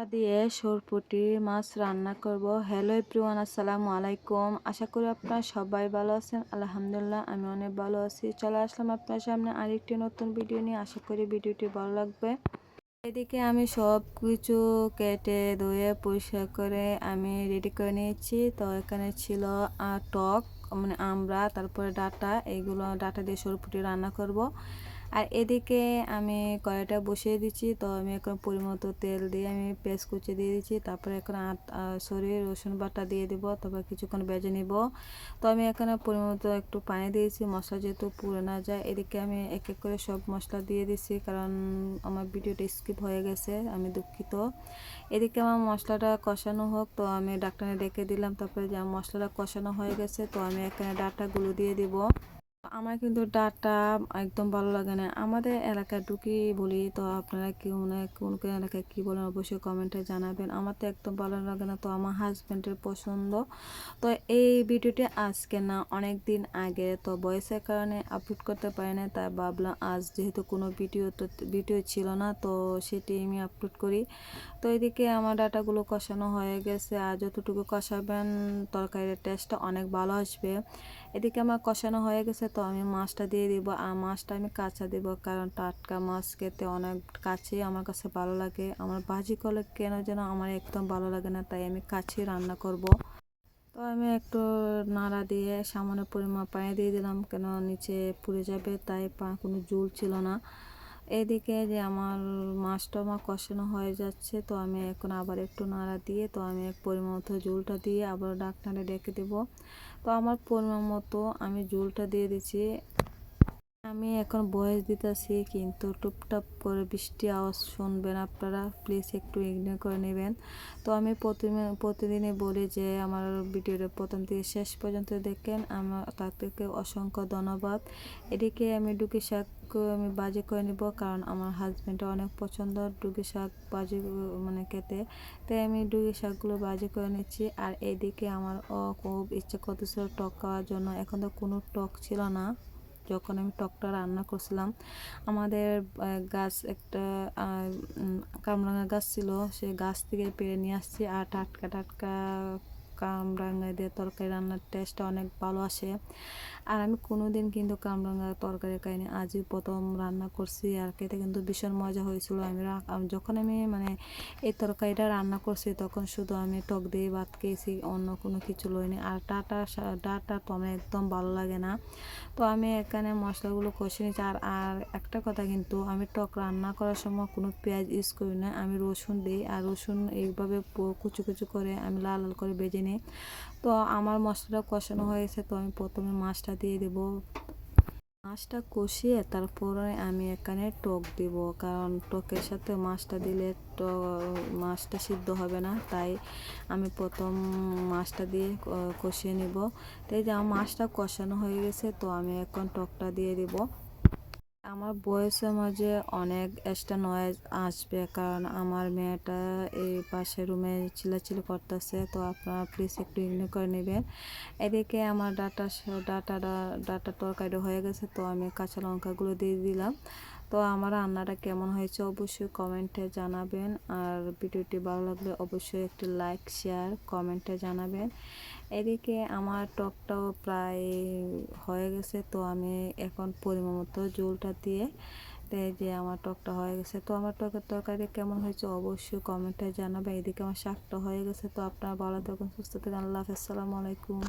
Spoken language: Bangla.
ডাঁটা দিয়ে সরপুঁটি মাছ রান্না করব। হ্যালো এভরিওয়ান, আসসালামু আলাইকুম। আশা করি আপনারা সবাই ভালো আছেন। আলহামদুলিল্লাহ আমি অনেক ভালো আছি। চলে আসলাম আপনার সামনে আরেকটি নতুন ভিডিও নিয়ে। আশা করি ভিডিওটি ভালো লাগবে। এদিকে আমি সব কিছু কেটে ধুয়ে পরিষ্কার করে আমি রেডি করে নিয়েছি। তো এখানে ছিল টক মানে আমড়া, তারপরে ডাঁটা, এইগুলো ডাঁটা দিয়ে সরপুঁটি রান্না করব। আর এদিকে আমি কড়াইটা বসিয়ে দিচ্ছি। তো আমি এখন পরিমতো তেল দিয়ে আমি পেঁয়াজ কুচি দিয়ে দিচ্ছি। তারপরে এখন রসুন বাটা দিয়ে দিব। তারপর কিছুক্ষণ ভেজে নিব। তো আমি এখানে পরিমতো একটু পানি দিয়েছি, মশলা যেহেতু পুড়ে না যায়। এদিকে আমি এক এক করে সব মশলা দিয়ে দিচ্ছি, কারণ আমার ভিডিওটা স্কিপ হয়ে গেছে, আমি দুঃখিত। এদিকে আমার মশলাটা কষানো হোক, তো আমি ঢাকনা ডেকে দিলাম। তারপরে যে মশলাটা কষানো হয়ে গেছে, তো আমি এখানে ডাঁটাগুলো দিয়ে দিব। আমার কিন্তু ডাঁটা একদম ভালো লাগে না। আমাদের এলাকায় ডুকি বলি, তো আপনারা কি মনে কোন কোন এলাকায় কী বলেন অবশ্যই কমেন্টে জানাবেন। আমার তো একদম ভালো লাগে না, তো আমার হাজব্যান্ডের পছন্দ। তো এই ভিডিওটি আজকে না, অনেক দিন আগে, তো বয়সের কারণে আপলোড করতে পারি না, তাই ভাবলাম আজ যেহেতু কোনো ভিডিও ছিল না, তো সেটি আমি আপলোড করি। তো এদিকে আমার ডাঁটাগুলো কষানো হয়ে গেছে, আর যতটুকু কষাবেন তরকারির টেস্টটা অনেক ভালো আসবে। এদিকে আমার কষানো হয়ে গেছে, তো আমি মাছটা দিয়ে দিব। আর মাছটা আমি কাঁচা দিব, কারণ টাটকা মাছ খেতে অনেক কাছে আমার কাছে ভালো লাগে। আমার ভাজি করলে কেন যেন আমার একদম ভালো লাগে না, তাই আমি কাছে রান্না করব। তো আমি একটু নাড়া দিয়ে সামান্য পরিমাণ পানি দিয়ে দিলাম, কেন নিচে পুড়ে যাবে, তাই কোনো ঝোল ছিল না। এদিকে যে আমার মাছটা আমার কষানো হয়ে যাচ্ছে, তো আমি এখন আবার একটু নাড়া দিয়ে, তো আমি এক পরিমাণ মতো ঝোলটা দিয়ে আবার ঢাকনাটা ডেকে দেবো। তো আমার পরিমাণ মতো আমি ঝোলটা দিয়ে দিচ্ছি। আমি এখন ভয়েস দিতেছি, কিন্তু টুপটাপ করে বৃষ্টি আওয়াজ শুনবেন আপনারা, প্লিজ একটু ইগনোর করে নেবেন। তো আমি প্রতিদিনই বলি যে আমার ভিডিওটা প্রথম থেকে শেষ পর্যন্ত দেখেন, আমার তাদেরকে অসংখ্য ধন্যবাদ। এদিকে আমি ডুকি শাক আমি ভাজি করে নিব, কারণ আমার হাজব্যান্ডের অনেক পছন্দ ডুকি শাক ভাজি মানে খেতে, তাই আমি ডুকি শাকগুলো ভাজি করে নিচ্ছি। আর এদিকে আমার খুব ইচ্ছে করতেছিল টক খাওয়ার জন্য। এখন তো কোনো টক ছিল না যখন আমি টকটা রান্না করছিলাম। আমাদের গাছ একটা কামরাঙা গাছ ছিল, সেই গাছ থেকে পেড়ে নিয়ে আসছি। আর টাটকা টাটকা কামরাঙা দিয়ে তরকারি রান্নার টেস্টটা অনেক ভালো আসে। আর আমি কোনোদিন কিন্তু কামরাঙা তরকারি খাইনি, আজই প্রথম রান্না করছি। আর খেতে কিন্তু ভীষণ মজা হয়েছিল। যখন আমি মানে এই তরকারিটা রান্না করছি, তখন শুধু আমি টক দিয়ে ভাত খেয়েছি, অন্য কোনো কিছু লইনি। আর ডাঁটা তো আমার একদম ভালো লাগে না। তো আমি এখানে মশলাগুলো কষে নিচ্ছি। আর একটা কথা, কিন্তু আমি টক রান্না করার সময় কোনো পেঁয়াজ ইউজ করি না, আমি রসুন দিই। আর রসুন এইভাবে কুচু কুচু করে আমি লাল লাল করে ভেজে নিই। তো আমার মশলাটা কষানো হয়েছে, তো আমি প্রথমে মাছটা দিয়ে দেবো। মাছটা কষিয়ে তারপরে আমি এখানে টক দিব, কারণ টকের সাথে মাছটা দিলে মাছটা সিদ্ধ হবে না, তাই আমি প্রথম মাছটা দিয়ে কষিয়ে নিব। তাই যে আমার মাছটা কষানো হয়ে গেছে, তো আমি এখন টকটা দিয়ে দিব। আমার ভয়েসের মাঝে অনেক এক্সট্রা নয়েজ আসবে, কারণ আমার মেয়েটা এই পাশের রুমে চিল্লাচিল্লি করতেছে, তো আপনারা প্লিজ একটু ইগনোর করে নেবেন। এদিকে আমার ডাটা তরকারি হয়ে গেছে, তো আমি কাঁচা লঙ্কাগুলো দিয়ে দিলাম। তো আমার রান্নাটা কেমন হয়েছে অবশ্যই কমেন্টে জানাবেন। আর ভিডিওটি ভালো লাগলে অবশ্যই একটি লাইক শেয়ার কমেন্টে জানাবেন। এদিকে আমার টকটাও প্রায় হয়ে গেছে, তো আমি এখন পরিমাণ মতো ঝোলটা দিয়ে যে আমার টকটা হয়ে গেছে। তো আমার টকের তরকারি কেমন হয়েছে অবশ্যই কমেন্টে জানাবে। এদিকে আমার শাকটা হয়ে গেছে। তো আপনারা ভালো থাকুন, সুস্থ থাকুন, আল্লাহ হাফেজ, আসসালামু আলাইকুম।